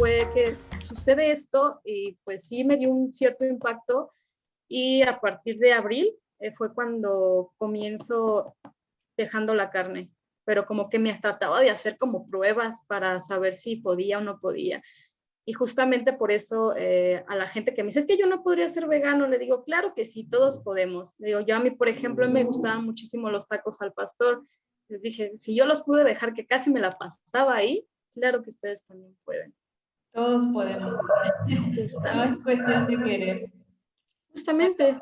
fue que sucede esto y pues sí me dio un cierto impacto y a partir de abril fue cuando comienzo dejando la carne, pero como que me trataba de hacer como pruebas para saber si podía o no podía. Y justamente por eso a la gente que me dice, es que yo no podría ser vegano, le digo, claro que sí, todos podemos. Le digo, yo a mí, por ejemplo, me gustaban muchísimo los tacos al pastor. Les dije, si yo los pude dejar, que casi me la pasaba ahí, claro que ustedes también pueden. Todos podemos. No es Justamente. cuestión de querer. Justamente.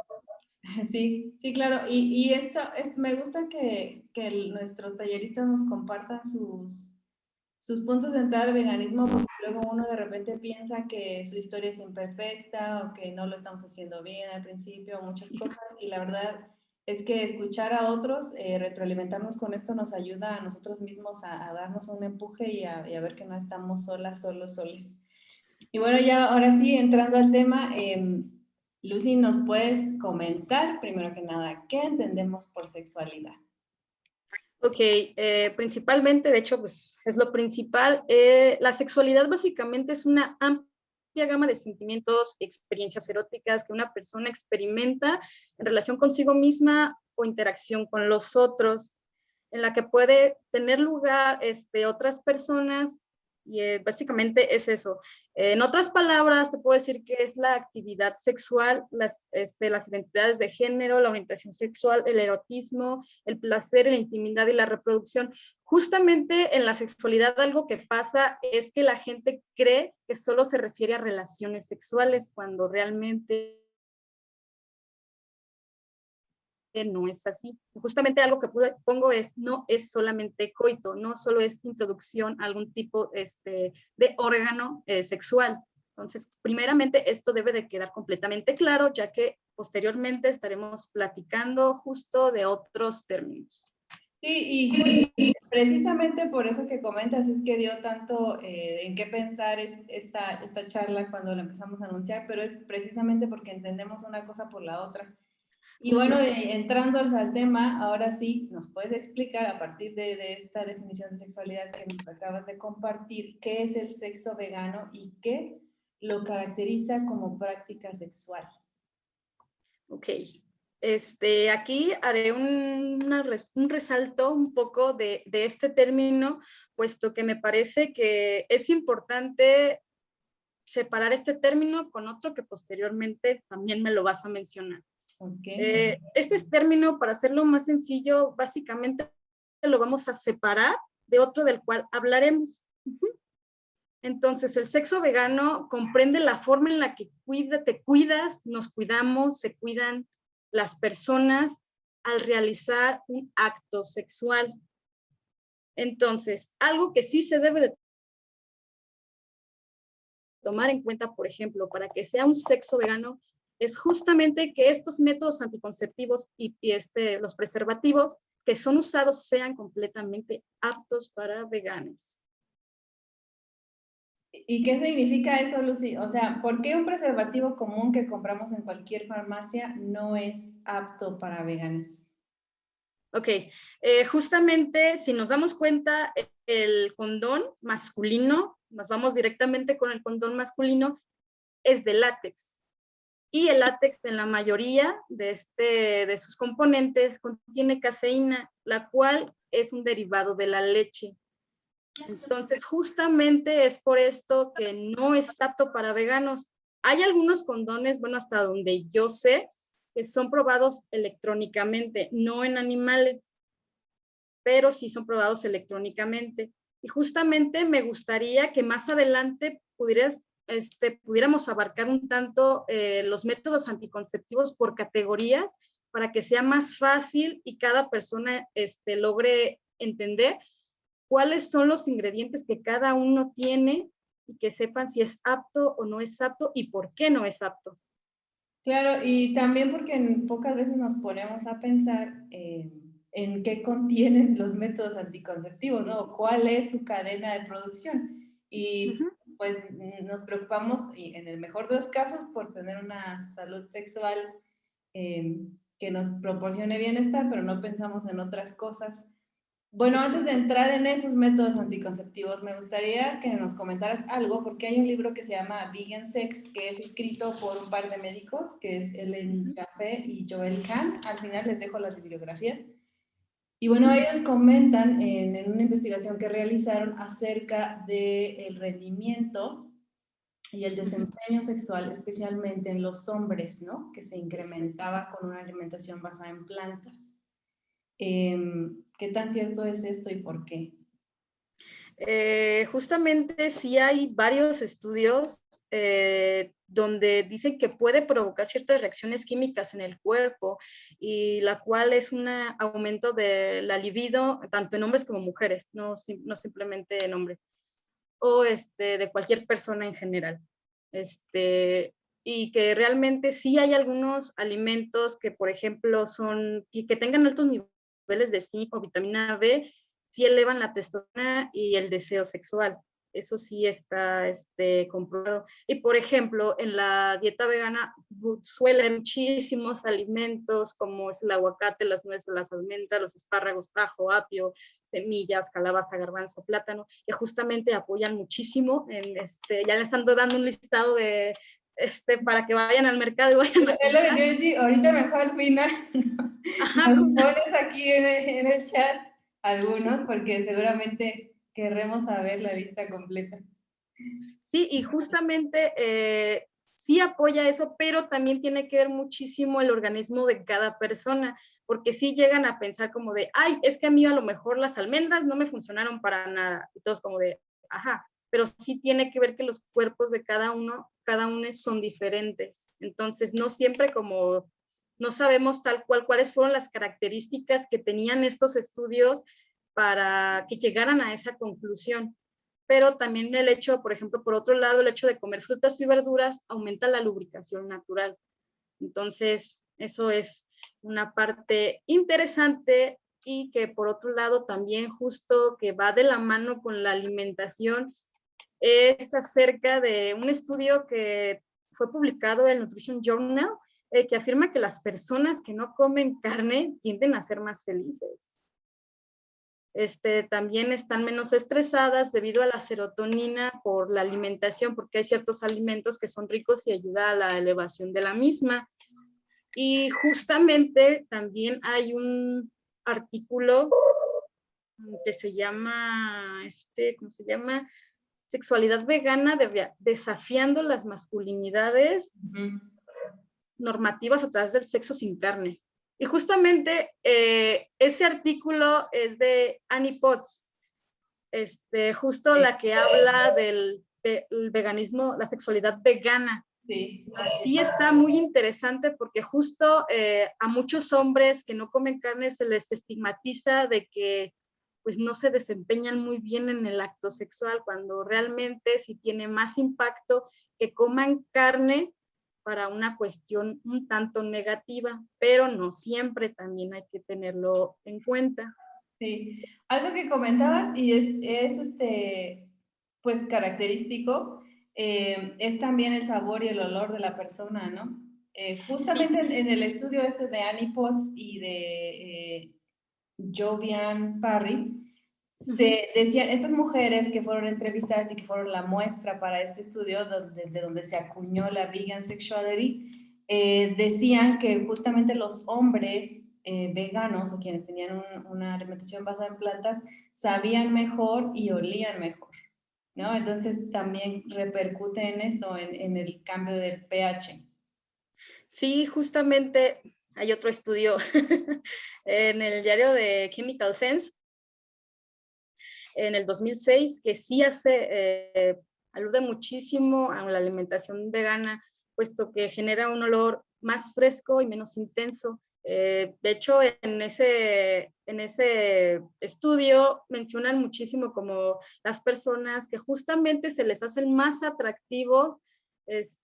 Sí, sí, claro. Y esto, me gusta que nuestros talleristas nos compartan sus puntos de entrada al veganismo, porque luego uno de repente piensa que su historia es imperfecta o que no lo estamos haciendo bien al principio, muchas cosas, y la verdad es que escuchar a otros, retroalimentarnos con esto nos ayuda a nosotros mismos a darnos un empuje y a ver que no estamos solas, soles. Y bueno, ya ahora sí, entrando al tema, Lucy, ¿nos puedes comentar, primero que nada, qué entendemos por sexualidad? Ok, principalmente, de hecho, pues es lo principal. La sexualidad básicamente es una amplia gama de sentimientos y experiencias eróticas que una persona experimenta en relación consigo misma o interacción con los otros, en la que puede tener lugar otras personas y básicamente es eso. En otras palabras, te puedo decir que es la actividad sexual, las identidades de género, la orientación sexual, el erotismo, el placer, la intimidad y la reproducción. Justamente en la sexualidad algo que pasa es que la gente cree que solo se refiere a relaciones sexuales, cuando realmente no es así. Justamente algo que pongo es, no es solamente coito, no solo es introducción a algún tipo de órgano sexual. Entonces, primeramente, esto debe de quedar completamente claro, ya que posteriormente estaremos platicando justo de otros términos. Sí, y precisamente por eso que comentas es que dio tanto en qué pensar esta charla cuando la empezamos a anunciar, pero es precisamente porque entendemos una cosa por la otra. Y Justo. bueno, entrando al tema, ahora sí, ¿nos puedes explicar a partir de esta definición de sexualidad que nos acabas de compartir, qué es el sexo vegano y qué lo caracteriza como práctica sexual? Ok. Aquí haré un resalto un poco de este término, puesto que me parece que es importante separar este término con otro que posteriormente también me lo vas a mencionar. Okay. Este término, para hacerlo más sencillo, básicamente lo vamos a separar de otro del cual hablaremos. Entonces, el sexo vegano comprende la forma en la que te cuidas, nos cuidamos, se cuidan las personas al realizar un acto sexual. Entonces, algo que sí se debe de tomar en cuenta, por ejemplo, para que sea un sexo vegano, es justamente que estos métodos anticonceptivos y los preservativos que son usados sean completamente aptos para veganos. ¿Y qué significa eso, Lucy? O sea, ¿por qué un preservativo común que compramos en cualquier farmacia no es apto para veganos? Ok, justamente si nos damos cuenta, el condón masculino, nos vamos directamente con el condón masculino, es de látex. Y el látex en la mayoría de sus componentes contiene caseína, la cual es un derivado de la leche. Entonces, justamente es por esto que no es apto para veganos. Hay algunos condones, bueno, hasta donde yo sé, que son probados electrónicamente, no en animales, pero sí son probados electrónicamente. Y justamente me gustaría que más adelante pudiéramos abarcar un tanto los métodos anticonceptivos por categorías para que sea más fácil y cada persona logre entender cuáles son los ingredientes que cada uno tiene y que sepan si es apto o no es apto y por qué no es apto. Claro, y también porque pocas veces nos ponemos a pensar en qué contienen los métodos anticonceptivos, ¿no? ¿Cuál es su cadena de producción? Y pues nos preocupamos, y en el mejor de los casos, por tener una salud sexual que nos proporcione bienestar, pero no pensamos en otras cosas Bueno, antes de entrar en esos métodos anticonceptivos, me gustaría que nos comentaras algo, porque hay un libro que se llama Vegan Sex, que es escrito por un par de médicos, que es Ellen Café y Joel Kahn. Al final les dejo las bibliografías. Y bueno, ellos comentan en una investigación que realizaron acerca del rendimiento y el desempeño sexual, especialmente en los hombres, ¿no? Que se incrementaba con una alimentación basada en plantas. ¿Qué tan cierto es esto y por qué? Justamente sí hay varios estudios donde dicen que puede provocar ciertas reacciones químicas en el cuerpo y la cual es un aumento de la libido tanto en hombres como mujeres, no simplemente en hombres, o de cualquier persona en general. Y que realmente sí hay algunos alimentos que, por ejemplo, que tengan altos niveles de zinc o vitamina B, sí elevan la testosterona y el deseo sexual. Eso sí está comprobado. Y, por ejemplo, en la dieta vegana suelen muchísimos alimentos como es el aguacate, las nueces, las almendras, los espárragos, ajo, apio, semillas, calabaza, garbanzo, plátano, que justamente apoyan muchísimo. Ya les ando dando un listado de para que vayan al mercado y vayan a comprar. Es lo que te decía, ahorita mejor al final nos pones aquí en el chat algunos, porque seguramente querremos saber la lista completa. Sí, y justamente sí apoya eso, pero también tiene que ver muchísimo el organismo de cada persona, porque sí llegan a pensar como de, ay, es que a mí a lo mejor las almendras no me funcionaron para nada, y todos como de, ajá, pero sí tiene que ver que los cuerpos de cada uno son diferentes, entonces no siempre no sabemos tal cual cuáles fueron las características que tenían estos estudios para que llegaran a esa conclusión. Pero también el hecho, por ejemplo, por otro lado, el hecho de comer frutas y verduras aumenta la lubricación natural. Entonces, eso es una parte interesante y que por otro lado también justo que va de la mano con la alimentación es acerca de un estudio que fue publicado en el Nutrition Journal que afirma que las personas que no comen carne tienden a ser más felices. También están menos estresadas debido a la serotonina por la alimentación, porque hay ciertos alimentos que son ricos y ayuda a la elevación de la misma. Y justamente también hay un artículo que se llama, ¿cómo se llama? Sexualidad vegana desafiando las masculinidades normativas a través del sexo sin carne. Y justamente ese artículo es de Annie Potts, justo la que habla del veganismo, la sexualidad vegana. Sí. Así está muy interesante porque justo a muchos hombres que no comen carne se les estigmatiza de que pues no se desempeñan muy bien en el acto sexual, cuando realmente sí tiene más impacto que coman carne para una cuestión un tanto negativa, pero no siempre, también hay que tenerlo en cuenta. Sí, algo que comentabas y es pues característico, es también el sabor y el olor de la persona, ¿no? Justamente Sí. en el estudio de Annie Potts y de Jovian Parry, se decían, estas mujeres que fueron entrevistadas y que fueron la muestra para este estudio, de donde se acuñó la vegan sexuality, decían que justamente los hombres veganos o quienes tenían una alimentación basada en plantas sabían mejor y olían mejor, ¿no? Entonces también repercute en eso, en el cambio del pH. Sí, justamente hay otro estudio en el diario de Chemical Sense en el 2006 que sí alude muchísimo a la alimentación vegana, puesto que genera un olor más fresco y menos intenso. De hecho, en ese estudio mencionan muchísimo como las personas que justamente se les hacen más atractivos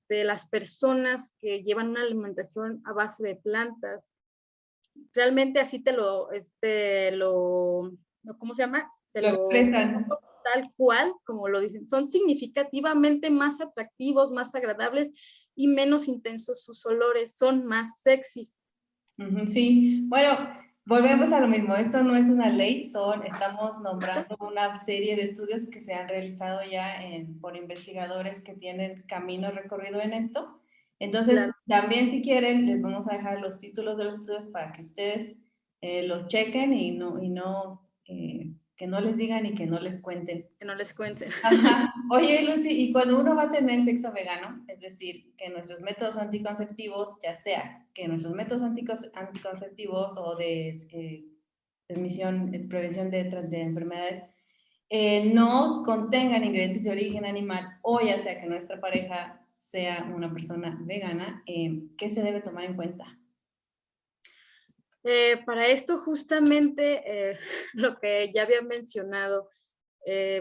las personas que llevan una alimentación a base de plantas. Realmente así ¿cómo se llama? Te Lo lo expresan. tal cual, como lo dicen, son significativamente más atractivos, más agradables y menos intensos sus olores, son más sexys. Sí, bueno, volvemos a lo mismo, esto no es una ley, estamos nombrando una serie de estudios que se han realizado ya por investigadores que tienen camino recorrido en esto. Entonces, Claro. también si quieren, les vamos a dejar los títulos de los estudios para que ustedes los chequen que no les digan y que no les cuenten. Que no les cuenten. Ajá. Oye, Lucy, y cuando uno va a tener sexo vegano, es decir, que nuestros métodos anticonceptivos, ya sea que nuestros métodos anticonceptivos o de prevención de enfermedades, no contengan ingredientes de origen animal, o ya sea que nuestra pareja sea una persona vegana, ¿qué se debe tomar en cuenta? Para esto justamente lo que ya había mencionado,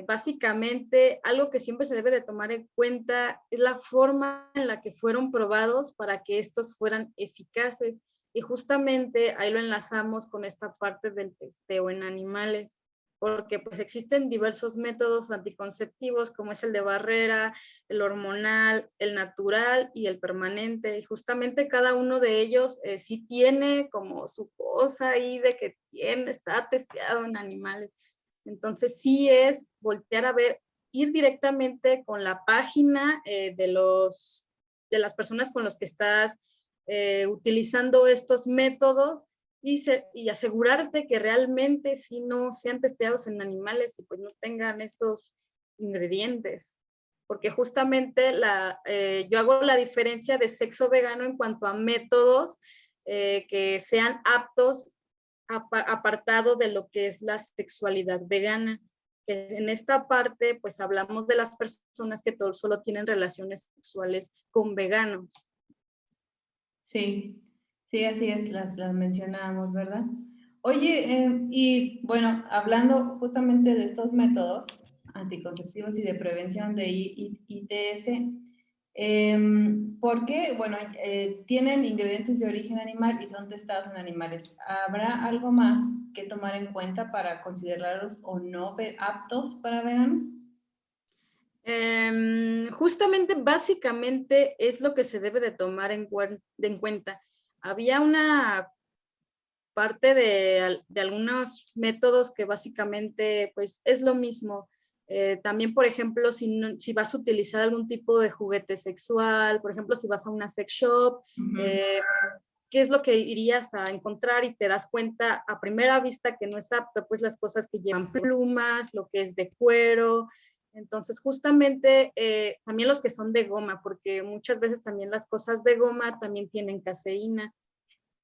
básicamente algo que siempre se debe de tomar en cuenta es la forma en la que fueron probados para que estos fueran eficaces. Y justamente ahí lo enlazamos con esta parte del testeo en animales, porque pues existen diversos métodos anticonceptivos como es el de barrera, el hormonal, el natural y el permanente. Y justamente cada uno de ellos sí tiene como su cosa ahí de que está testeado en animales. Entonces sí es voltear a ver, ir directamente con la página de las personas con los que estás utilizando estos métodos y asegurarte que realmente sí no sean testeados en animales y pues no tengan estos ingredientes. Porque justamente yo hago la diferencia de sexo vegano en cuanto a métodos que sean aptos apartado de lo que es la sexualidad vegana. En esta parte, pues hablamos de las personas que solo tienen relaciones sexuales con veganos. Sí, sí, así es, las mencionábamos, ¿verdad? Oye, y bueno, hablando justamente de estos métodos anticonceptivos y de prevención de ITS, ¿por qué? Bueno, tienen ingredientes de origen animal y son testados en animales. ¿Habrá algo más que tomar en cuenta para considerarlos o no aptos para veganos? Justamente, básicamente, es lo que se debe de tomar en cuenta. Había una parte de algunos métodos que básicamente, pues, es lo mismo. También, por ejemplo, si vas a utilizar algún tipo de juguete sexual, por ejemplo, si vas a una sex shop, ¿qué es lo que irías a encontrar? Y te das cuenta a primera vista que no es apto, pues las cosas que llevan plumas, lo que es de cuero. Entonces, justamente también los que son de goma, porque muchas veces también las cosas de goma también tienen caseína,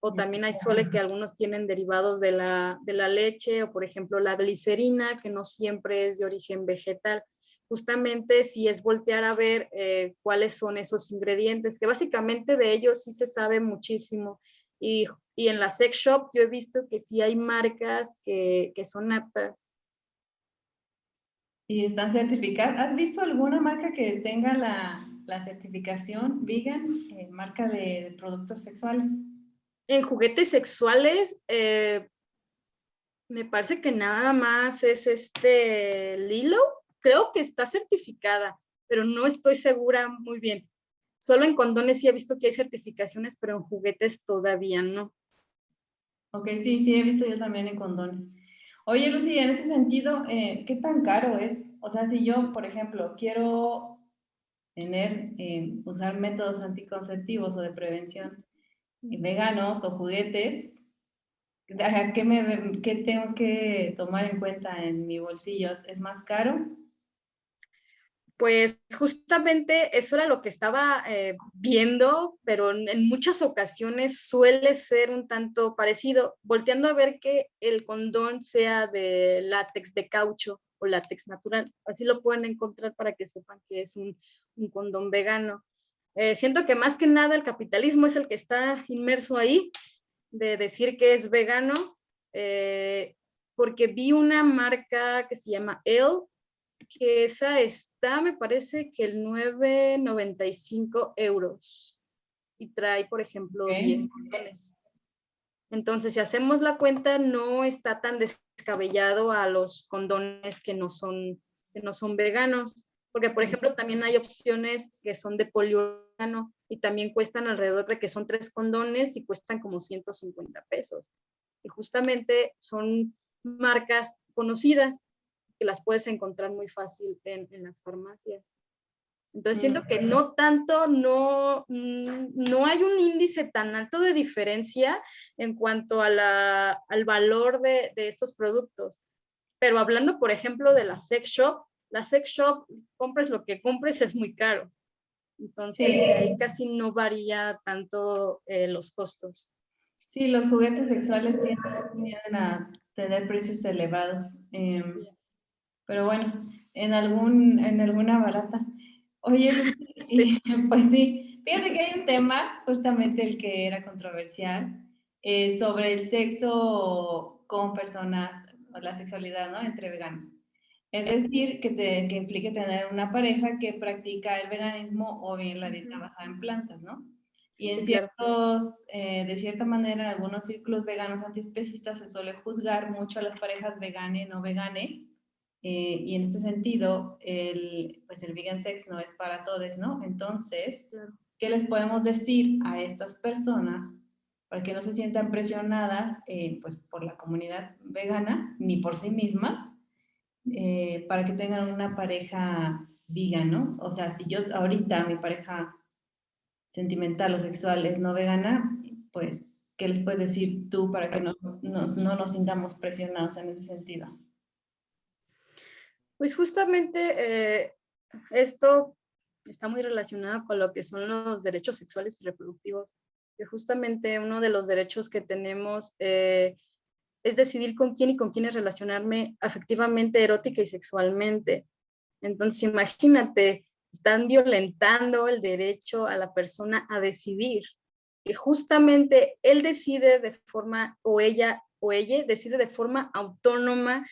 o también suele que algunos tienen derivados de la leche, o por ejemplo la glicerina, que no siempre es de origen vegetal. Justamente si es voltear a ver cuáles son esos ingredientes, que básicamente de ellos sí se sabe muchísimo. Y en la sex shop yo he visto que sí hay marcas que son aptas. Y están certificadas. ¿Has visto alguna marca que tenga la certificación vegan, marca de productos sexuales? En juguetes sexuales, me parece que nada más es Lilo, creo que está certificada, pero no estoy segura muy bien. Solo en condones sí he visto que hay certificaciones, pero en juguetes todavía no. Ok, sí, sí, he visto yo también en condones. Oye, Lucy, en ese sentido, ¿qué tan caro es? O sea, si yo, por ejemplo, quiero usar métodos anticonceptivos o de prevención veganos o juguetes, ¿qué tengo que tomar en cuenta en mi bolsillo? ¿Es más caro? Pues justamente eso era lo que estaba viendo, pero en muchas ocasiones suele ser un tanto parecido, volteando a ver que el condón sea de látex de caucho o látex natural. Así lo pueden encontrar para que sepan que es un condón vegano. Siento que más que nada el capitalismo es el que está inmerso ahí, de decir que es vegano, porque vi una marca que se llama Elle, que esa está, me parece que el 9,95 euros y trae, por ejemplo, 10 Okay. condones. Entonces, si hacemos la cuenta, no está tan descabellado a los condones que no son veganos, porque, por ejemplo, también hay opciones que son de poliuretano y también cuestan alrededor de que son 3 condones y cuestan como 150 pesos. y justamente son marcas conocidas que las puedes encontrar muy fácil en las farmacias. Entonces siento que no tanto, no hay un índice tan alto de diferencia en cuanto a al valor de estos productos. Pero hablando, por ejemplo, de la sex shop, compres lo que compres, es muy caro. Entonces, ahí casi no varía tanto los costos. Sí, los juguetes sexuales tienden a tener precios elevados. Pero bueno, en alguna barata. Oye, Lucy, Sí. pues sí, fíjate que hay un tema, justamente el que era controversial, sobre el sexo con personas, o la sexualidad, ¿no? Entre veganos. Es decir, que implique tener una pareja que practica el veganismo o bien la dieta basada en plantas, ¿no? Y en Sí, claro. de cierta manera, en algunos círculos veganos antiespecistas se suele juzgar mucho a las parejas vegane, no vegane, y en ese sentido, pues el vegan sex no es para todos, ¿no? Entonces, Claro. ¿qué les podemos decir a estas personas para que no se sientan presionadas pues, por la comunidad vegana ni por sí mismas, para que tengan una pareja vegan, ¿no? O sea, si yo ahorita mi pareja sentimental o sexual es no vegana, pues, ¿qué les puedes decir tú para que no nos sintamos presionados en ese sentido? Pues justamente esto está muy relacionado con lo que son los derechos sexuales y reproductivos, que justamente uno de los derechos que tenemos es decidir con quién y con quiénes relacionarme afectivamente, erótica y sexualmente. Entonces, imagínate, están violentando el derecho a la persona a decidir, que justamente él decide de forma, o ella decide de forma autónoma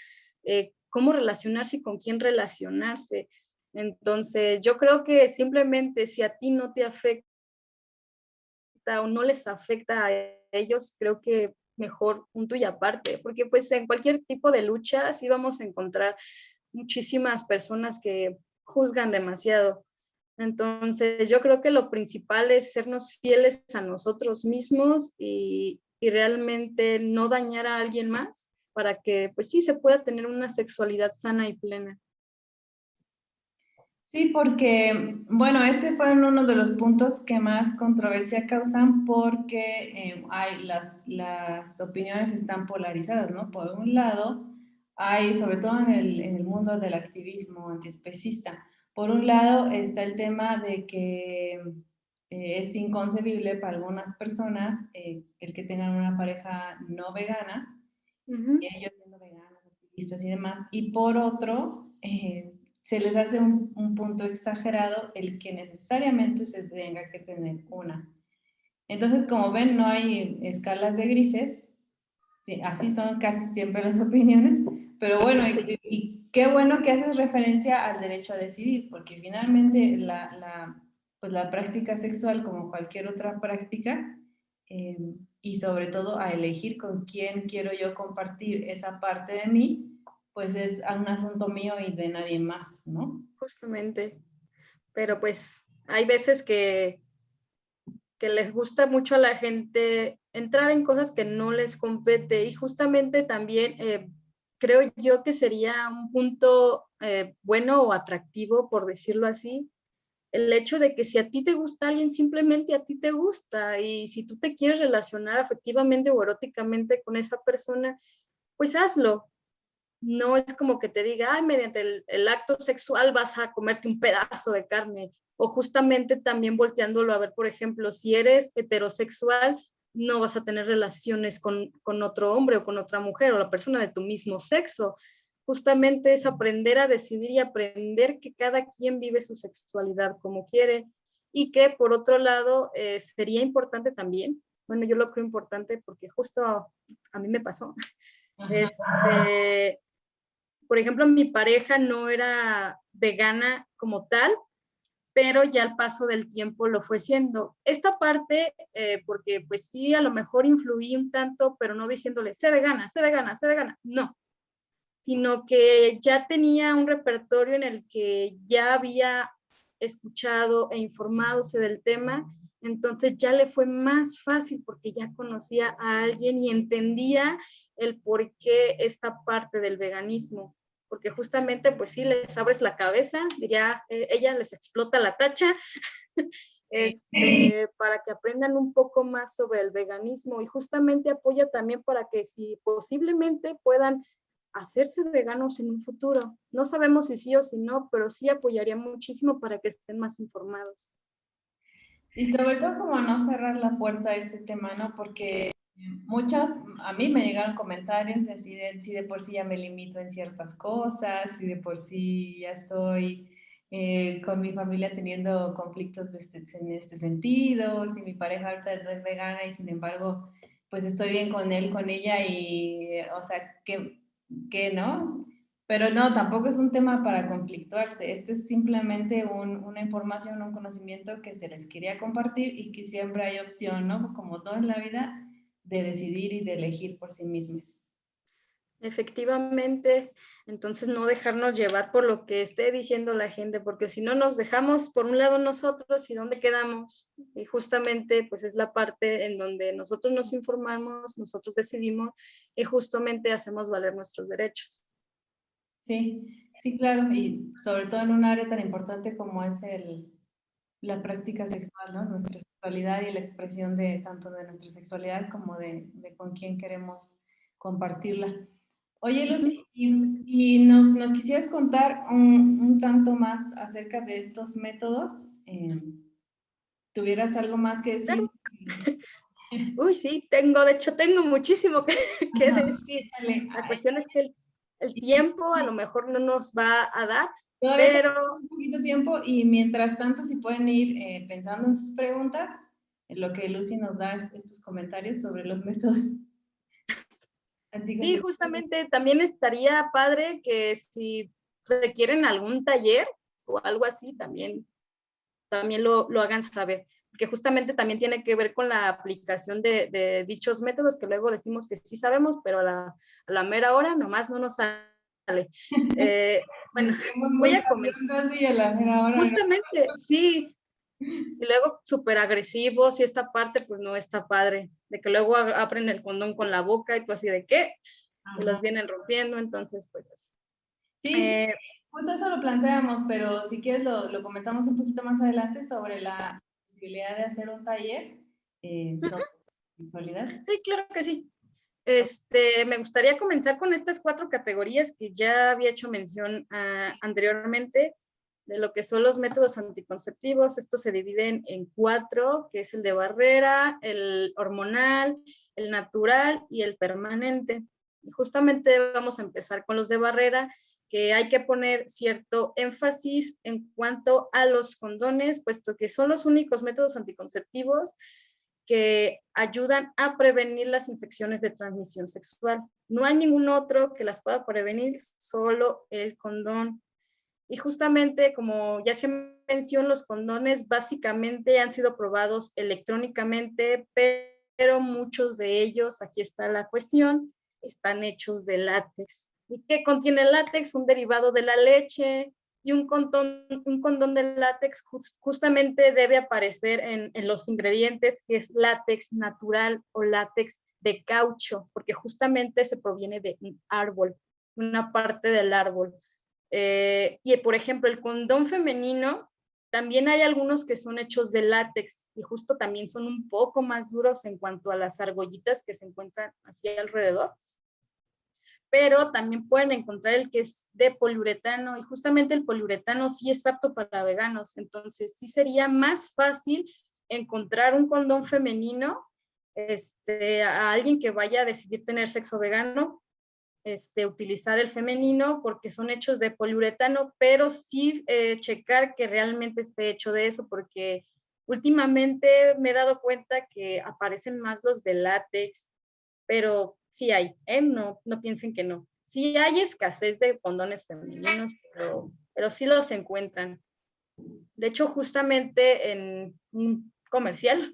cómo relacionarse y con quién relacionarse. Entonces, yo creo que simplemente si a ti no te afecta o no les afecta a ellos, creo que mejor punto y aparte, porque pues en cualquier tipo de lucha sí vamos a encontrar muchísimas personas que juzgan demasiado. Entonces, yo creo que lo principal es sernos fieles a nosotros mismos y realmente no dañar a alguien más para que, pues sí, se pueda tener una sexualidad sana y plena. Sí, porque, bueno, este fue uno de los puntos que más controversia causan porque las opiniones están polarizadas, ¿no? Por un lado, hay, sobre todo en el mundo del activismo antiespecista, por un lado está el tema de que es inconcebible para algunas personas el que tengan una pareja no vegana, y ellos siendo veganos, activistas y demás, y por otro, se les hace un punto exagerado el que necesariamente se tenga que tener una. Entonces, como ven, no hay escalas de grises, sí, así son casi siempre las opiniones, pero bueno, Sí. y qué bueno que haces referencia al derecho a decidir, porque finalmente pues la práctica sexual, como cualquier otra práctica, y sobre todo a elegir con quién quiero yo compartir esa parte de mí, pues es un asunto mío y de nadie más, ¿no? Justamente, pero pues hay veces que les gusta mucho a la gente entrar en cosas que no les compete y justamente también creo yo que sería un punto bueno o atractivo, por decirlo así, el hecho de que si a ti te gusta alguien, simplemente a ti te gusta y si tú te quieres relacionar afectivamente o eróticamente con esa persona, pues hazlo. No es como que te diga, ay, mediante el acto sexual vas a comerte un pedazo de carne. O justamente también volteándolo a ver, por ejemplo, si eres heterosexual, no vas a tener relaciones con otro hombre o con otra mujer o la persona de tu mismo sexo. Justamente es aprender a decidir y aprender que cada quien vive su sexualidad como quiere y que por otro lado sería importante también, bueno, yo lo creo importante porque justo a mí me pasó, este, por ejemplo, mi pareja no era vegana como tal, pero ya al paso del tiempo lo fue siendo. Esta parte, porque pues sí, a lo mejor influí un tanto, pero no diciéndole, sé vegana, sé vegana, sé vegana, no, sino que ya tenía un repertorio en el que ya había escuchado e informadose del tema, entonces ya le fue más fácil porque ya conocía a alguien y entendía el por qué esta parte del veganismo. Porque justamente, pues sí, les abres la cabeza, diría ella, les explota la tacha, para que aprendan un poco más sobre el veganismo y justamente apoya también para que si posiblemente puedan hacerse veganos en un futuro. No sabemos si sí o si no, pero sí apoyaría muchísimo para que estén más informados. Y sobre todo como no cerrar la puerta a este tema, ¿no? Porque a mí me llegaron comentarios de si de por sí ya me limito en ciertas cosas, si de por sí ya estoy con mi familia teniendo conflictos en este sentido, si mi pareja ahorita no es vegana y sin embargo pues estoy bien con él, con ella y, o sea, que no. Pero no, tampoco es un tema para conflictuarse. Esto es simplemente una información, un conocimiento que se les quería compartir y que siempre hay opción, ¿no? Como todo en la vida, de decidir y de elegir por sí mismos. Efectivamente, entonces no dejarnos llevar por lo que esté diciendo la gente, porque si no nos dejamos por un lado nosotros y dónde quedamos. Y justamente pues es la parte en donde nosotros nos informamos, nosotros decidimos y justamente hacemos valer nuestros derechos. Sí, sí, claro, y sobre todo en un área tan importante como es la práctica sexual, ¿no? Nuestra sexualidad y la expresión de tanto de nuestra sexualidad como de con quién queremos compartirla. Oye, Lucy, y nos quisieras contar un tanto más acerca de estos métodos. ¿Tuvieras algo más que decir? Claro. Uy, sí, de hecho tengo muchísimo que decir. La cuestión es que el tiempo a lo mejor no nos va a dar, Todavía pero tenemos un poquito tiempo y mientras tanto, si pueden ir pensando en sus preguntas, en lo que Lucy nos da estos comentarios sobre los métodos sí, anticonceptivos. justamente también estaría padre que si requieren algún taller o algo así, también lo hagan saber, porque justamente también tiene que ver con la aplicación de dichos métodos que luego decimos que sí sabemos, pero a la mera hora nomás no nos sale. Bueno, voy a comenzar. Y a la mera hora, ¿no? Justamente, sí, y luego súper agresivos y esta parte pues no está padre, de que luego abren el condón con la boca y tú así de qué, y los vienen rompiendo, entonces pues así. Sí, justo eso lo planteamos, pero si quieres lo comentamos un poquito más adelante sobre la posibilidad de hacer un taller sobre sexualidad. Sí, claro que sí. Me gustaría comenzar con estas 4 categorías que ya había hecho mención anteriormente, de lo que son los métodos anticonceptivos. Estos se dividen en 4, que es el de barrera, el hormonal, el natural y el permanente. Y justamente vamos a empezar con los de barrera, que hay que poner cierto énfasis en cuanto a los condones, puesto que son los únicos métodos anticonceptivos que ayudan a prevenir las infecciones de transmisión sexual. No hay ningún otro que las pueda prevenir, solo el condón. Y justamente, como ya se mencionó, los condones básicamente han sido probados electrónicamente, pero muchos de ellos, aquí está la cuestión, están hechos de látex. ¿Y qué contiene el látex? Un derivado de la leche, y un condón de látex justamente debe aparecer en los ingredientes, que es látex natural o látex de caucho, porque justamente se proviene de un árbol, una parte del árbol. Y por ejemplo, el condón femenino, también hay algunos que son hechos de látex y justo también son un poco más duros en cuanto a las argollitas que se encuentran así alrededor, pero también pueden encontrar el que es de poliuretano y justamente el poliuretano sí es apto para veganos, entonces sí sería más fácil encontrar un condón femenino a alguien que vaya a decidir tener sexo vegano, utilizar el femenino porque son hechos de poliuretano, pero sí checar que realmente esté hecho de eso, porque últimamente me he dado cuenta que aparecen más los de látex, pero sí hay, no piensen que no. Sí hay escasez de condones femeninos, pero sí los encuentran. De hecho, justamente en un comercial,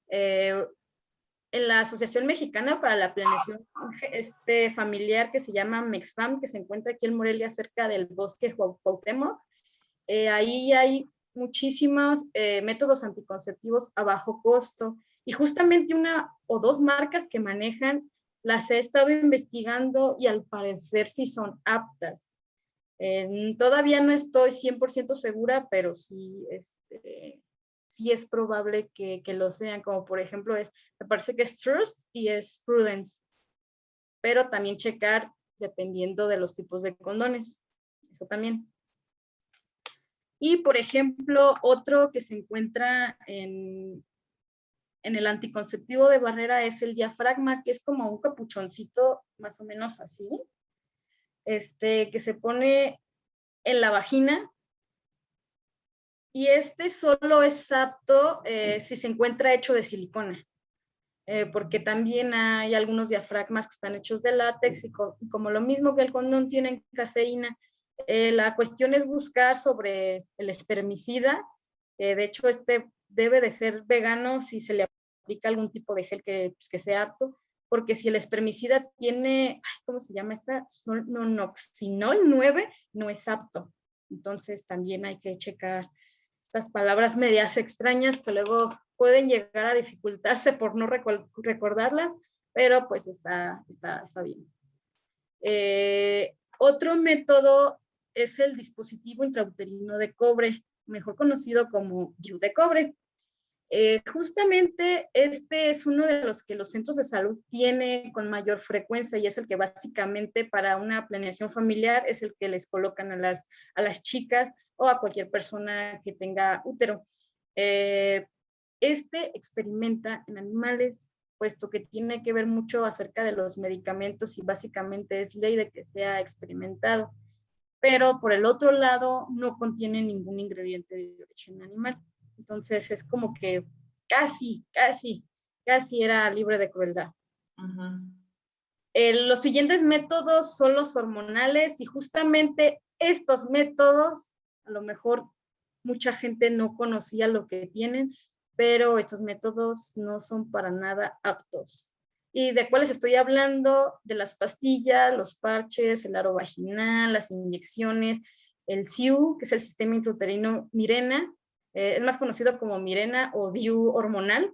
en la Asociación Mexicana para la Planeación Familiar, que se llama MEXFAM, que se encuentra aquí en Morelia, cerca del bosque Cuauhtémoc, ahí hay muchísimos métodos anticonceptivos a bajo costo, y justamente una o dos marcas que manejan las he estado investigando y al parecer sí son aptas. Todavía no estoy 100% segura, pero sí, sí es probable que lo sean, como por ejemplo me parece que es Trust y es Prudence, pero también checar dependiendo de los tipos de condones, eso también. Y por ejemplo, otro que se encuentra en el anticonceptivo de barrera es el diafragma, que es como un capuchoncito más o menos así, que se pone en la vagina, y solo es apto si se encuentra hecho de silicona, porque también hay algunos diafragmas que están hechos de látex y como lo mismo que el condón tienen cafeína. La cuestión es buscar sobre el espermicida, de hecho debe de ser vegano si se le aplica algún tipo de gel que sea apto, porque si el espermicida tiene, ¿cómo se llama esta? Nonoxinol 9, no es apto. Entonces también hay que checar estas palabras medias extrañas que luego pueden llegar a dificultarse por no recordarlas, pero pues está bien. Otro método es el dispositivo intrauterino de cobre, mejor conocido como DIU de cobre. Justamente es uno de los que los centros de salud tienen con mayor frecuencia, y es el que básicamente para una planeación familiar es el que les colocan a las chicas o a cualquier persona que tenga útero. Experimenta en animales, puesto que tiene que ver mucho acerca de los medicamentos y básicamente es ley de que sea experimentado, pero por el otro lado no contiene ningún ingrediente de origen animal. Entonces es como que casi era libre de crueldad. Ajá. Los siguientes métodos son los hormonales, y justamente estos métodos, a lo mejor mucha gente no conocía lo que tienen, pero estos métodos no son para nada aptos. ¿Y de cuáles estoy hablando? De las pastillas, los parches, el aro vaginal, las inyecciones, el SIU, que es el sistema intrauterino Mirena, es más conocido como Mirena o DIU hormonal.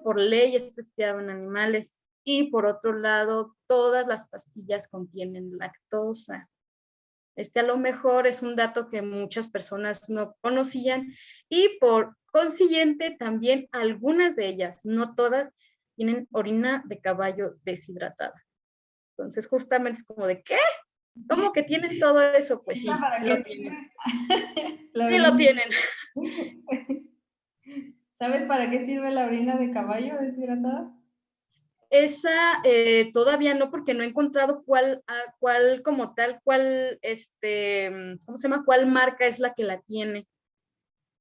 Por ley es testeado en animales. Y por otro lado, todas las pastillas contienen lactosa. A lo mejor es un dato que muchas personas no conocían, y por consiguiente también algunas de ellas, no todas, tienen orina de caballo deshidratada. Entonces justamente es como de, ¿qué? ¿Cómo que tienen todo eso? Pues sí, sí lo tienen. Sí lo tienen. ¿Sabes para qué sirve la orina de caballo deshidratada? Esa todavía no, porque no he encontrado cuál como tal, ¿cómo se llama? ¿Cuál marca es la que la tiene?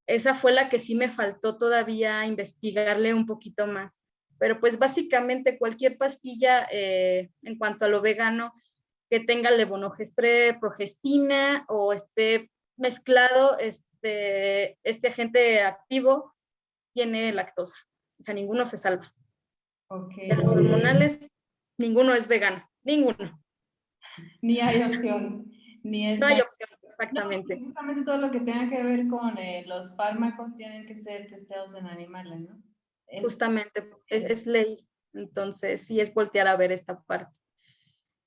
Esa fue la que sí me faltó todavía investigarle un poquito más. Pero pues básicamente cualquier pastilla en cuanto a lo vegano que tenga levonorgestrel, progestina o esté mezclado este agente activo tiene lactosa. O sea, ninguno se salva. Okay. De los hormonales, ninguno es vegano, ninguno. Ni hay opción. No hay opción, exactamente. No, justamente todo lo que tenga que ver con los fármacos tienen que ser testeados en animales, ¿no? Justamente, es ley. Entonces, sí es voltear a ver esta parte.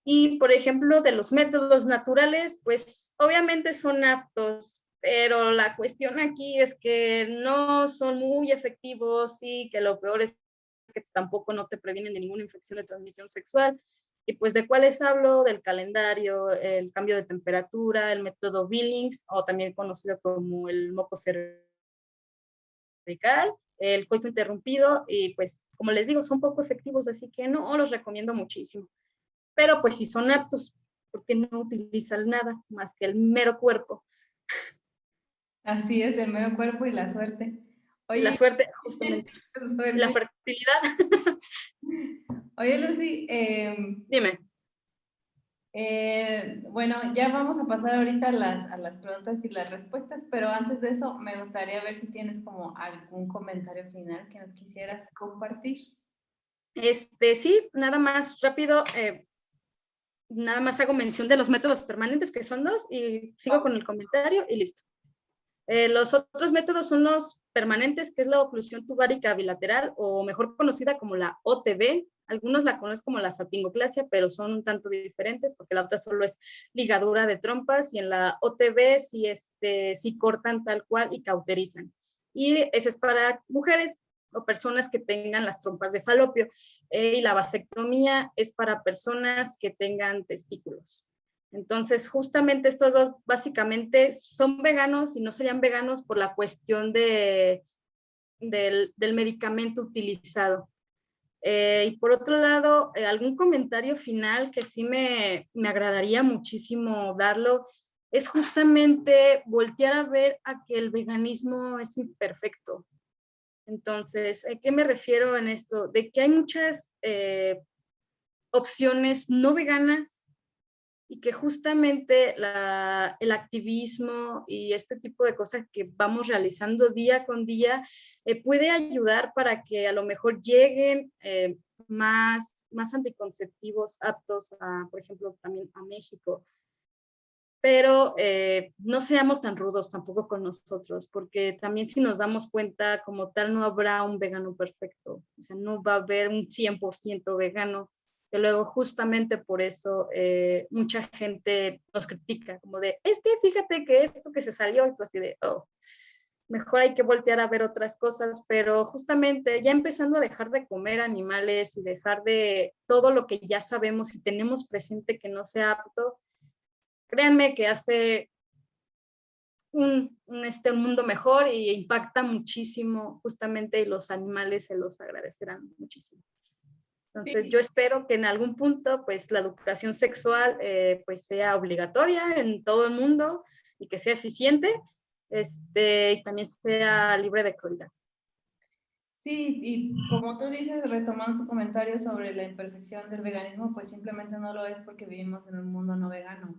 Y, por ejemplo, de los métodos naturales, pues obviamente son aptos, pero la cuestión aquí es que no son muy efectivos, y que lo peor es que tampoco no te previenen de ninguna infección de transmisión sexual. Y pues, ¿de cuáles hablo? Del calendario, el cambio de temperatura, el método Billings, o también conocido como el moco cervical, el coito interrumpido, y pues, como les digo, son poco efectivos, así que no los recomiendo muchísimo. Pero pues si son aptos, porque no utilizan nada más que el mero cuerpo. Así es, el mero cuerpo y la suerte. Oye, y la suerte, justamente. Suerte. La fertilidad. Oye, Lucy, dime. Bueno, ya vamos a pasar ahorita a las preguntas y las respuestas, pero antes de eso me gustaría ver si tienes como algún comentario final que nos quisieras compartir. Sí, nada más rápido, nada más hago mención de los métodos permanentes, que son 2, y sigo con el comentario y listo. Los otros métodos son los permanentes, que es la oclusión tubárica bilateral, o mejor conocida como la OTB. Algunos la conocen como la salpingoclasia, pero son un tanto diferentes porque la otra solo es ligadura de trompas y en la OTB sí cortan tal cual y cauterizan. Y ese es para mujeres o personas que tengan las trompas de falopio. Y la vasectomía es para personas que tengan testículos. Entonces, justamente estos dos básicamente son veganos y no serían veganos por la cuestión del medicamento utilizado. Y por otro lado, algún comentario final que sí me agradaría muchísimo darlo es justamente voltear a ver a que el veganismo es imperfecto. Entonces, ¿a qué me refiero en esto? De que hay muchas opciones no veganas y que justamente el activismo y este tipo de cosas que vamos realizando día con día puede ayudar para que a lo mejor lleguen más anticonceptivos aptos, por ejemplo, también a México. Pero no seamos tan rudos tampoco con nosotros, porque también si nos damos cuenta, como tal, no habrá un vegano perfecto, o sea, no va a haber un 100% vegano, que luego justamente por eso mucha gente nos critica, como de, es que fíjate que esto que se salió, y tú así de, oh, mejor hay que voltear a ver otras cosas, pero justamente ya empezando a dejar de comer animales y dejar de todo lo que ya sabemos y tenemos presente que no sea apto, créanme que hace un mundo mejor y impacta muchísimo justamente y los animales se los agradecerán muchísimo. Entonces Sí, yo espero que en algún punto pues la educación sexual pues sea obligatoria en todo el mundo y que sea eficiente y también sea libre de crueldad. sí, y como tú dices, retomando tu comentario sobre la imperfección del veganismo, pues simplemente no lo es porque vivimos en un mundo no vegano.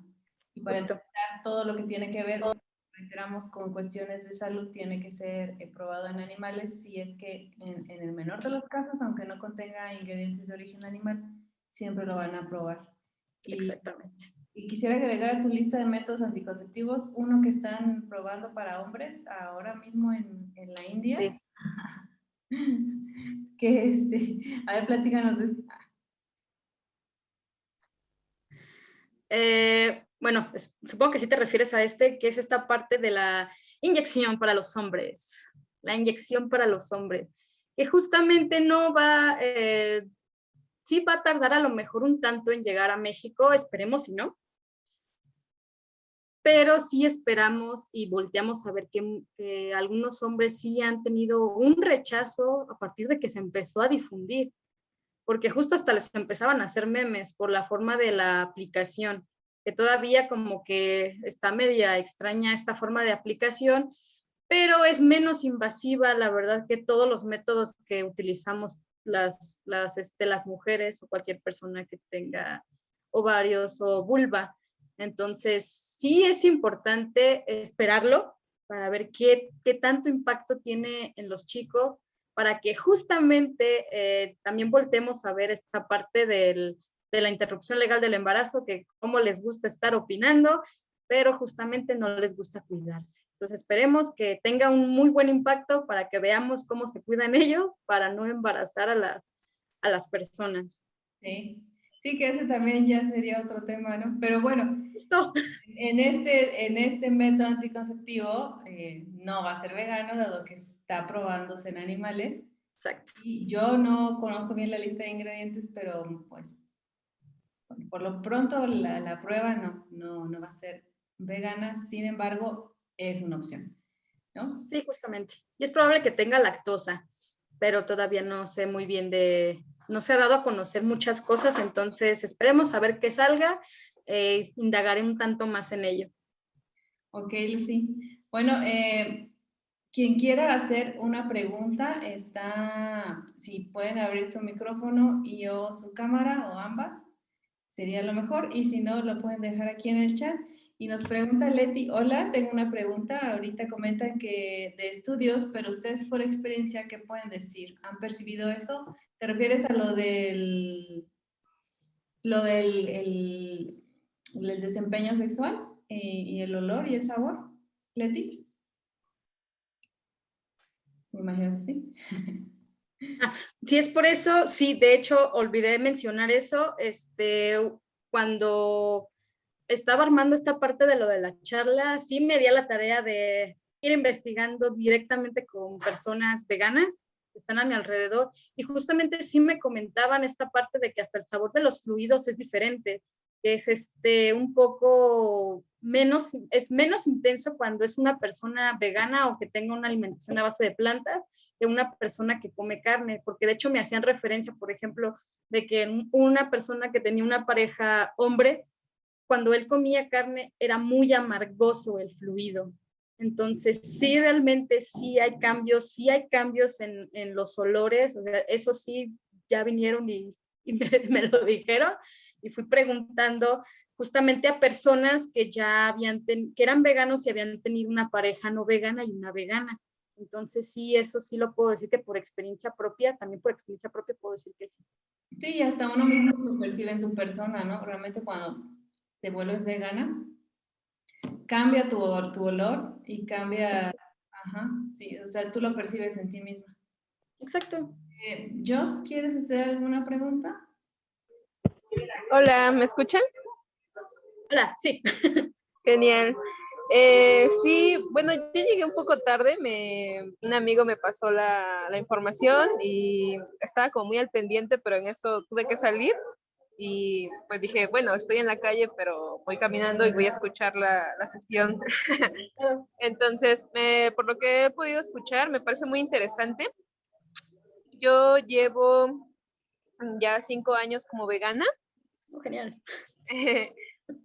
Y para Justo. entender todo lo que tiene que ver, reiteramos, con cuestiones de salud, tiene que ser probado en animales, si es que en el menor de los casos, aunque no contenga ingredientes de origen animal, siempre lo van a probar. Exactamente. Y quisiera agregar a tu lista de métodos anticonceptivos uno que están probando para hombres ahora mismo en la India. Sí. Que a ver, platícanos de esto. Bueno, supongo que sí te refieres a que es esta parte de la inyección para los hombres, la inyección para los hombres, que justamente no va, sí va a tardar a lo mejor un tanto en llegar a México, esperemos si no, pero sí esperamos y volteamos a ver que algunos hombres sí han tenido un rechazo a partir de que se empezó a difundir, porque justo hasta les empezaban a hacer memes por la forma de la aplicación, que todavía como que está media extraña esta forma de aplicación, pero es menos invasiva, la verdad, que todos los métodos que utilizamos las mujeres o cualquier persona que tenga ovarios o vulva. Entonces, sí es importante esperarlo para ver qué tanto impacto tiene en los chicos, para que justamente también voltemos a ver esta parte de la interrupción legal del embarazo, que cómo les gusta estar opinando, pero justamente no les gusta cuidarse. Entonces esperemos que tenga un muy buen impacto para que veamos cómo se cuidan ellos para no embarazar a las personas. Sí. Sí, que ese también ya sería otro tema, ¿no? Pero bueno, ¿Listo? en este método anticonceptivo no va a ser vegano, dado que está probándose en animales. Exacto. Y yo no conozco bien la lista de ingredientes, pero pues por lo pronto la prueba no va a ser vegana, sin embargo, es una opción, ¿no? Sí, justamente. Y es probable que tenga lactosa, pero todavía no sé muy bien no se ha dado a conocer muchas cosas, entonces esperemos a ver qué salga, indagaré un tanto más en ello. Ok, Lucy. Bueno, quien quiera hacer una pregunta, si pueden abrir su micrófono y o su cámara o ambas, sería lo mejor. Y si no, lo pueden dejar aquí en el chat. Y nos pregunta Leti, hola, tengo una pregunta. Ahorita comentan que de estudios, pero ustedes por experiencia, ¿qué pueden decir? ¿Han percibido eso? ¿Te refieres a lo del desempeño sexual y el olor y el sabor, Leti? Me imagino que sí. Sí, es por eso, sí, de hecho, olvidé mencionar eso, cuando estaba armando esta parte de lo de la charla, sí me di a la tarea de ir investigando directamente con personas veganas que están a mi alrededor, y justamente sí me comentaban esta parte de que hasta el sabor de los fluidos es diferente, que es un poco menos, es menos intenso cuando es una persona vegana o que tenga una alimentación a base de plantas, que una persona que come carne, porque de hecho me hacían referencia, por ejemplo, de que una persona que tenía una pareja hombre, cuando él comía carne era muy amargoso el fluido. Entonces, sí, realmente sí hay cambios en los olores, o sea, eso sí, ya vinieron y me lo dijeron, y fui preguntando justamente a personas que ya que eran veganos y habían tenido una pareja no vegana y una vegana. Entonces, sí, eso sí lo puedo decir que por experiencia propia, también por experiencia propia puedo decir que sí. Sí, y hasta uno mismo lo percibe en su persona, ¿no? Realmente cuando te vuelves vegana, cambia tu olor y cambia, ajá, sí, o sea, tú lo percibes en ti misma. Exacto. Jos, ¿quieres hacer alguna pregunta? Hola, ¿me escuchan? Hola, sí. Genial. Sí, bueno, yo llegué un poco tarde, un amigo me pasó la información y estaba como muy al pendiente, pero en eso tuve que salir y pues dije, bueno, estoy en la calle, pero voy caminando y voy a escuchar la sesión. Entonces, por lo que he podido escuchar, me parece muy interesante. Yo llevo ya 5 años como vegana. Oh, genial.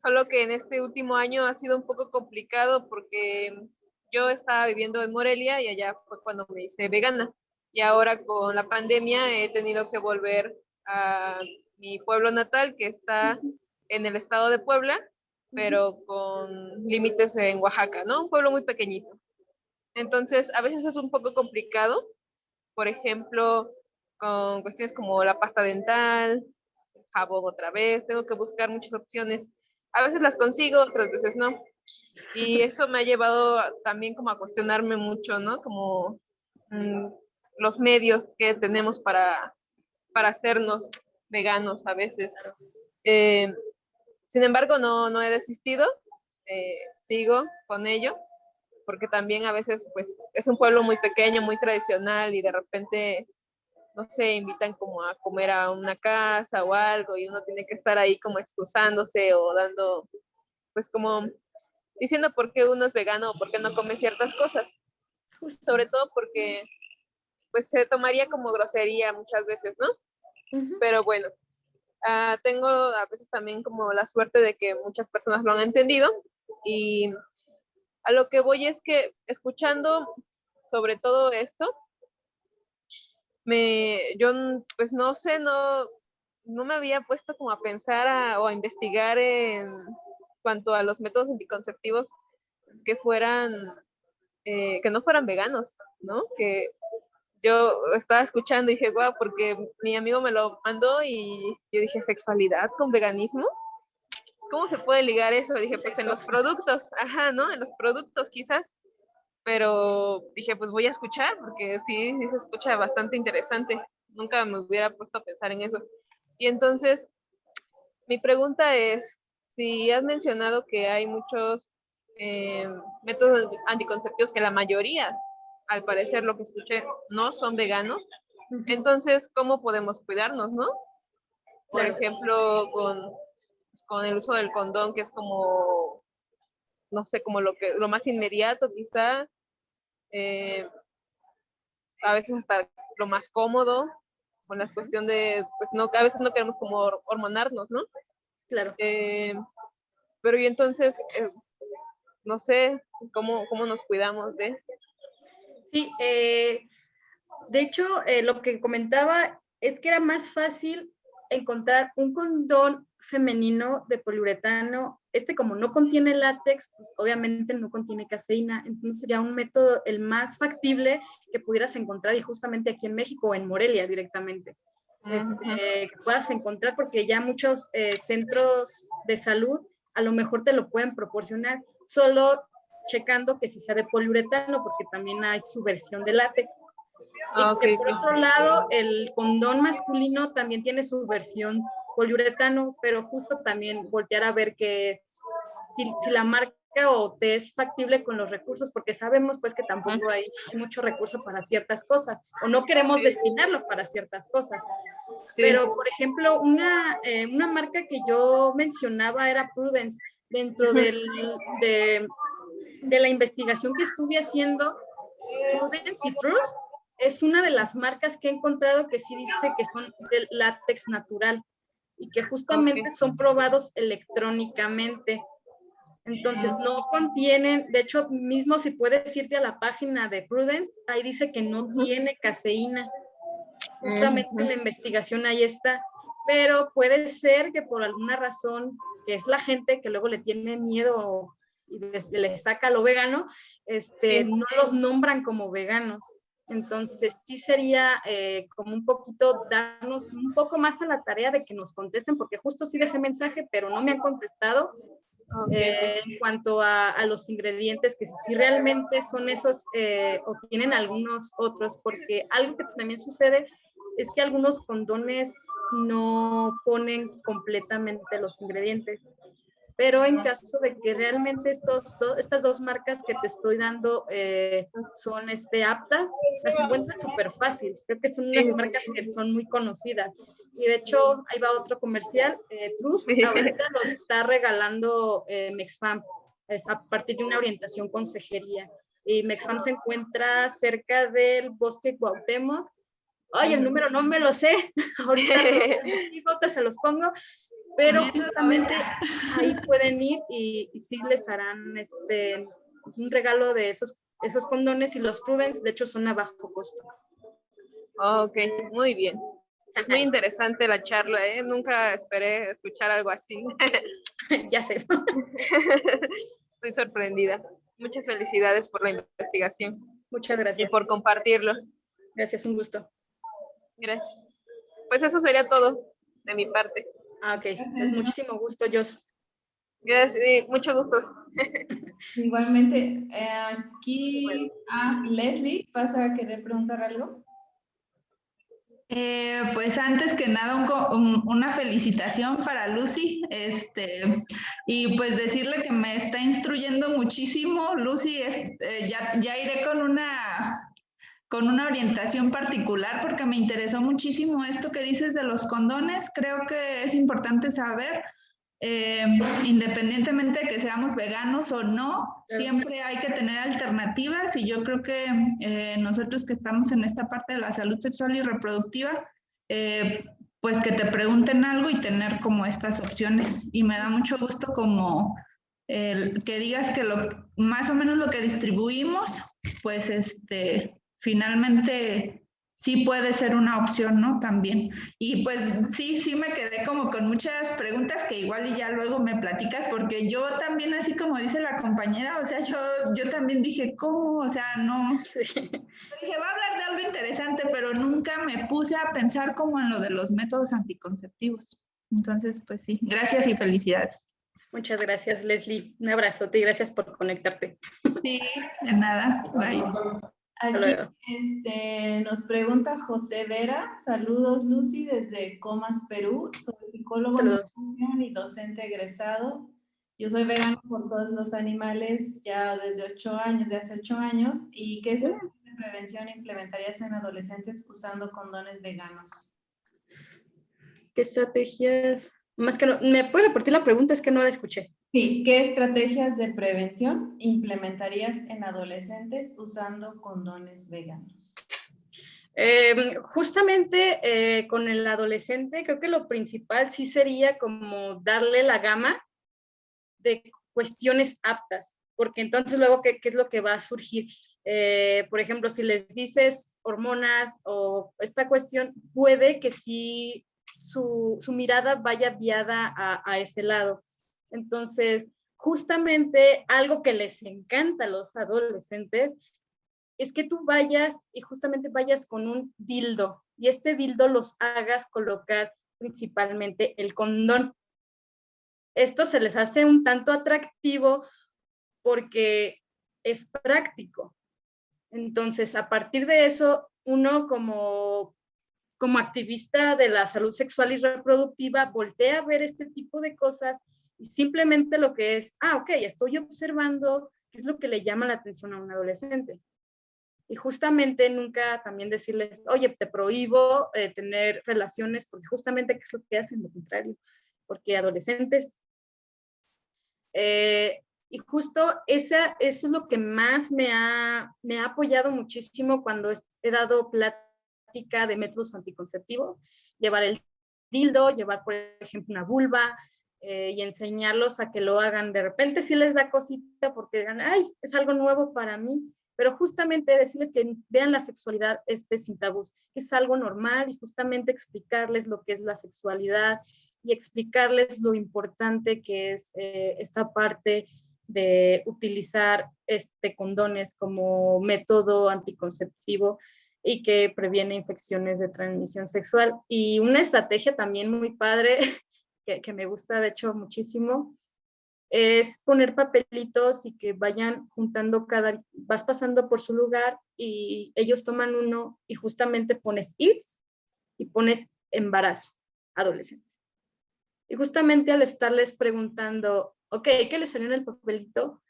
Solo que en este último año ha sido un poco complicado porque yo estaba viviendo en Morelia y allá fue cuando me hice vegana. Y ahora con la pandemia he tenido que volver a mi pueblo natal, que está en el estado de Puebla, pero con límites en Oaxaca, ¿no? Un pueblo muy pequeñito. Entonces, a veces es un poco complicado, por ejemplo, con cuestiones como la pasta dental, jabón otra vez, tengo que buscar muchas opciones. A veces las consigo, otras veces no. Y eso me ha llevado también como a cuestionarme mucho, ¿no? Como los medios que tenemos para hacernos veganos a veces. Eh, Sin embargo, no he desistido, sigo con ello, porque también a veces pues es un pueblo muy pequeño, muy tradicional y de repente no sé, invitan como a comer a una casa o algo y uno tiene que estar ahí como excusándose o dando, pues como diciendo por qué uno es vegano o por qué no come ciertas cosas. Justo. Sobre todo porque pues se tomaría como grosería muchas veces, ¿no? Uh-huh. Pero bueno, tengo a veces también como la suerte de que muchas personas lo han entendido y a lo que voy es que escuchando sobre todo esto, yo pues no sé, no me había puesto como a pensar o a investigar en cuanto a los métodos anticonceptivos que fueran, que no fueran veganos, ¿no? Que yo estaba escuchando y dije, wow, porque mi amigo me lo mandó y yo dije, ¿sexualidad con veganismo? ¿Cómo se puede ligar eso? Dije, pues en los productos, ajá, ¿no? En los productos quizás, pero dije, pues voy a escuchar, porque sí se escucha bastante interesante. Nunca me hubiera puesto a pensar en eso. Y entonces, mi pregunta es, si has mencionado que hay muchos eh, métodos anticonceptivos que la mayoría, al parecer lo que escuché, no son veganos, Uh-huh. entonces, ¿cómo podemos cuidarnos, no? Por Claro. ejemplo, con el uso del condón, que es como, no sé, como lo más inmediato quizá, eh, a veces hasta lo más cómodo, con la cuestión de, pues no, a veces no queremos como hormonarnos, ¿no? Claro. Pero y entonces, no sé cómo nos cuidamos de... Sí, de hecho, lo que comentaba es que era más fácil encontrar un condón femenino de poliuretano. Como no contiene látex, pues obviamente no contiene caseína, entonces sería un método el más factible que pudieras encontrar, y justamente aquí en México o en Morelia directamente. Que puedas encontrar, porque ya muchos centros de salud a lo mejor te lo pueden proporcionar, solo checando que si sea de poliuretano, porque también hay su versión de látex. Y que por otro lado, el condón masculino también tiene su versión poliuretano, pero justo también voltear a ver que si la marca o te es factible con los recursos, porque sabemos pues que tampoco hay mucho recurso para ciertas cosas, o no queremos destinarlo para ciertas cosas. Sí. Pero, por ejemplo, una marca que yo mencionaba era Prudence. Dentro de la investigación que estuve haciendo, Prudence y Trust es una de las marcas que he encontrado que sí dice que son de látex natural y que justamente son probados electrónicamente. Entonces no contienen, de hecho, mismo si puedes irte a la página de Prudence, ahí dice que no tiene caseína. Justamente en la investigación ahí está, pero puede ser que por alguna razón, que es la gente que luego le tiene miedo y le saca lo vegano, no los nombran como veganos. Entonces sí sería como un poquito darnos un poco más a la tarea de que nos contesten, porque justo sí dejé mensaje, pero no me han contestado. En cuanto a los ingredientes, que si realmente son esos o tienen algunos otros, porque algo que también sucede es que algunos condones no ponen completamente los ingredientes, pero en caso de que realmente estas dos marcas que te estoy dando son aptas, las encuentras súper fácil. Creo que son unas marcas que son muy conocidas. Y de hecho, ahí va otro comercial. Trust ahorita lo está regalando Mexfam, es a partir de una orientación consejería. Y Mexfam se encuentra cerca del Bosque Cuauhtémoc. Ay, el número no me lo sé. Ahorita se los pongo. Pero justamente ahí pueden ir y sí les harán un regalo de esos condones, y los Prudence, de hecho, son a bajo costo. Ok, muy bien. Es muy interesante la charla, ¿eh? Nunca esperé escuchar algo así. Ya sé. Estoy sorprendida. Muchas felicidades por la investigación. Muchas gracias. Y por compartirlo. Gracias, un gusto. Gracias. Pues eso sería todo de mi parte. Ok, pues muchísimo gusto, Jos. Gracias, mucho gusto. Igualmente, aquí Leslie, ¿vas a querer preguntar algo? Pues antes que nada una felicitación para Lucy, y pues decirle que me está instruyendo muchísimo. Lucy, ya iré con una orientación particular porque me interesó muchísimo esto que dices de los condones. Creo que es importante saber, independientemente de que seamos veganos o no, siempre hay que tener alternativas, y yo creo que nosotros que estamos en esta parte de la salud sexual y reproductiva, pues que te pregunten algo y tener como estas opciones. Y me da mucho gusto como que digas que más o menos lo que distribuimos, pues finalmente sí puede ser una opción, ¿no? También. Y pues sí me quedé como con muchas preguntas que igual y ya luego me platicas, porque yo también, así como dice la compañera, o sea, yo también dije, ¿cómo? O sea, no. Sí. Dije, va a hablar de algo interesante, pero nunca me puse a pensar como en lo de los métodos anticonceptivos. Entonces, pues sí, gracias y felicidades. Muchas gracias, Leslie. Un abrazote y gracias por conectarte. Sí, de nada. Bye. Aquí nos pregunta José Vera. Saludos, Lucy, desde Comas, Perú. Soy psicólogo y docente egresado. Yo soy vegano por todos los animales ya desde hace 8 años. ¿Y qué estrategias de prevención implementarías en adolescentes usando condones veganos? ¿Qué estrategias? Más que no, ¿me puede repetir la pregunta? Es que no la escuché. Sí, ¿qué estrategias de prevención implementarías en adolescentes usando condones veganos? Justamente con el adolescente, creo que lo principal sí sería como darle la gama de cuestiones aptas, porque entonces luego, ¿qué es lo que va a surgir? Por ejemplo, si les dices hormonas o esta cuestión, puede que sí su mirada vaya guiada a ese lado. Entonces, justamente algo que les encanta a los adolescentes es que tú vayas y justamente vayas con un dildo, y este dildo los hagas colocar principalmente el condón. Esto se les hace un tanto atractivo porque es práctico. Entonces, a partir de eso, uno como activista de la salud sexual y reproductiva voltea a ver este tipo de cosas y simplemente lo que es, ok, estoy observando qué es lo que le llama la atención a un adolescente. Y justamente nunca también decirles, oye, te prohíbo tener relaciones, porque justamente ¿qué es lo que hacen? Lo contrario, porque adolescentes... y justo eso es lo que más me ha apoyado muchísimo cuando he dado plática de métodos anticonceptivos, llevar el dildo, llevar, por ejemplo, una vulva, y enseñarlos a que lo hagan. De repente sí les da cosita porque digan, ay, es algo nuevo para mí, pero justamente decirles que vean la sexualidad sin tabús, que es algo normal, y justamente explicarles lo que es la sexualidad y explicarles lo importante que es esta parte de utilizar condones como método anticonceptivo y que previene infecciones de transmisión sexual. Y una estrategia también muy padre que me gusta de hecho muchísimo, es poner papelitos y que vayan juntando vas pasando por su lugar y ellos toman uno y justamente pones ITS y pones embarazo adolescente. Y justamente al estarles preguntando, ok, ¿qué les salió en el papelito?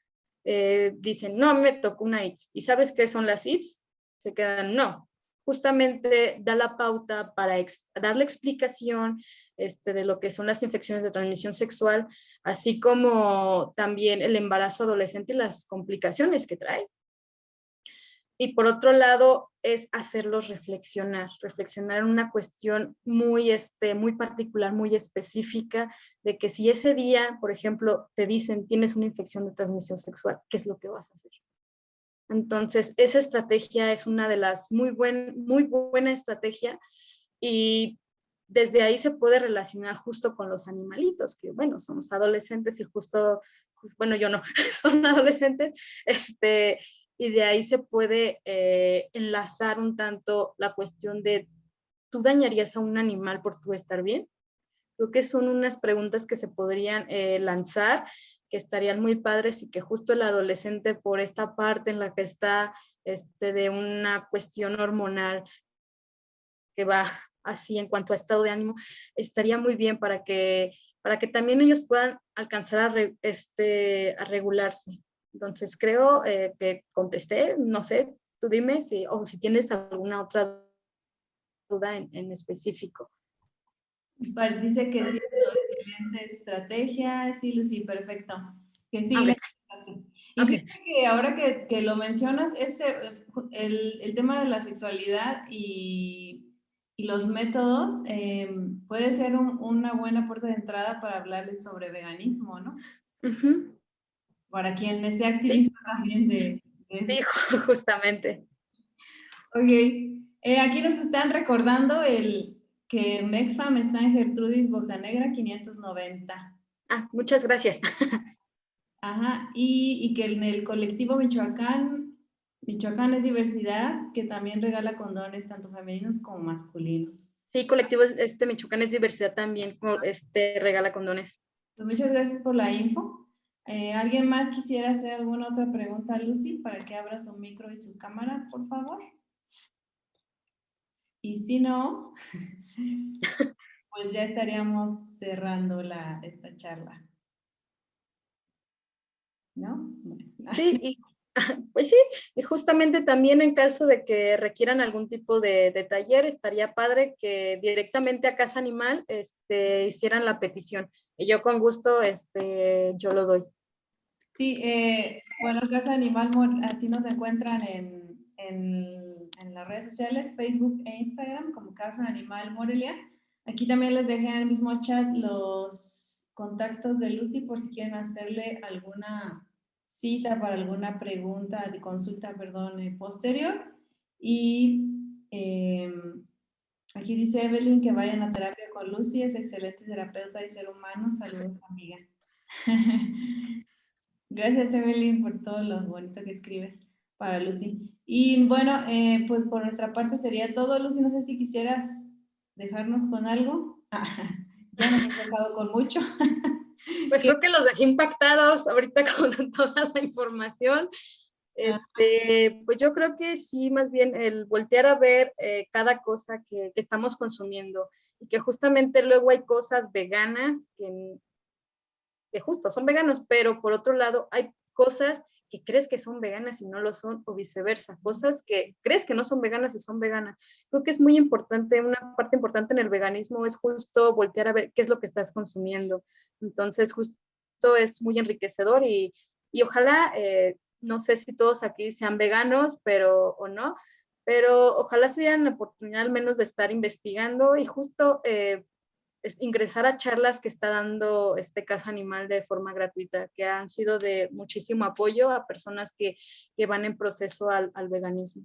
Dicen, no, me tocó una ITS. ¿Y sabes qué son las ITS? Se quedan, no. Justamente da la pauta para darle explicación de lo que son las infecciones de transmisión sexual, así como también el embarazo adolescente y las complicaciones que trae. Y por otro lado, es hacerlos reflexionar en una cuestión muy particular, muy específica, de que si ese día, por ejemplo, te dicen tienes una infección de transmisión sexual, ¿qué es lo que vas a hacer? Entonces, esa estrategia es una de las muy buena estrategia, y desde ahí se puede relacionar justo con los animalitos, que bueno, somos adolescentes y justo, bueno, yo no, son adolescentes, y de ahí se puede enlazar un tanto la cuestión de, ¿tú dañarías a un animal por tu estar bien? Creo que son unas preguntas que se podrían lanzar, que estarían muy padres, y que justo el adolescente, por esta parte en la que está de una cuestión hormonal que va así en cuanto a estado de ánimo, estaría muy bien para que también ellos puedan alcanzar a regularse. Entonces creo que contesté, no sé, tú dime o si tienes alguna otra duda en específico. Dice que sí, excelente estrategia. Sí, Lucy, perfecto. Que sí, Okay. Y fíjate que ahora que lo mencionas, el tema de la sexualidad y los métodos puede ser una buena puerta de entrada para hablarles sobre veganismo, ¿no? Uh-huh. Para quien sea activista también de sí, justamente. Ok, aquí nos están recordando que Mexfam está en Gertrudis Bocanegra 590. Muchas gracias. Ajá, y que en el colectivo Michoacán es diversidad, que también regala condones tanto femeninos como masculinos. Sí, colectivo Michoacán es diversidad también, regala condones. Pues muchas gracias por la info. ¿Alguien más quisiera hacer alguna otra pregunta a Lucy para que abra su micro y su cámara, por favor? Y si no, pues ya estaríamos cerrando esta charla. ¿No? Sí, pues sí, y justamente también en caso de que requieran algún tipo de taller, estaría padre que directamente a Casa Animal hicieran la petición. Y yo con gusto yo lo doy. Sí, bueno, Casa Animal, así nos encuentran en las redes sociales, Facebook e Instagram, como Casa Animal Morelia. Aquí también les dejé en el mismo chat los contactos de Lucy por si quieren hacerle alguna cita para alguna pregunta, de consulta, perdón, posterior. Y aquí dice Evelyn que vayan a terapia con Lucy, es excelente terapeuta y ser humano. Saludos, amiga. Gracias, Evelyn, por todo lo bonito que escribes para Lucy. Y bueno, pues por nuestra parte sería todo. Lucy, no sé si quisieras dejarnos con algo. Ya nos hemos dejado con mucho. Pues creo que los dejé impactados ahorita con toda la información. Pues yo creo que sí, más bien el voltear a ver cada cosa que estamos consumiendo y que justamente luego hay cosas veganas que justo son veganos, pero por otro lado hay cosas que crees que son veganas y no lo son, o viceversa, cosas que crees que no son veganas y son veganas. Creo que es muy importante, una parte importante en el veganismo es justo voltear a ver qué es lo que estás consumiendo. Entonces, justo es muy enriquecedor y ojalá, no sé si todos aquí sean veganos, pero o no, pero ojalá se den la oportunidad al menos de estar investigando y justo ingresar a charlas que está dando Casa Animal de forma gratuita, que han sido de muchísimo apoyo a personas que van en proceso al veganismo.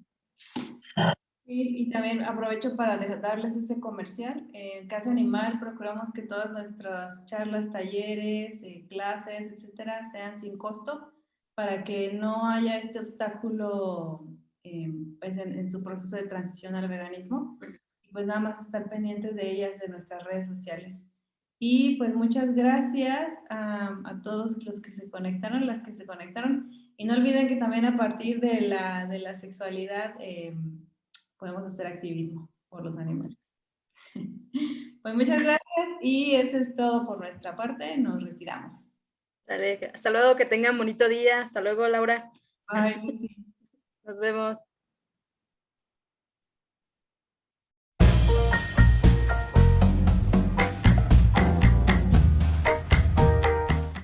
Y también aprovecho para darles ese comercial. En Casa Animal procuramos que todas nuestras charlas, talleres, clases, etcétera, sean sin costo para que no haya este obstáculo pues en su proceso de transición al veganismo. Pues nada más estar pendientes de ellas de nuestras redes sociales. Y pues muchas gracias a todos los que se conectaron, las que se conectaron. Y no olviden que también a partir de la sexualidad podemos hacer activismo por los animales. Pues muchas gracias y eso es todo por nuestra parte. Nos retiramos. Hasta luego, que tengan bonito día. Hasta luego, Laura. Bye, Lucy. Nos vemos.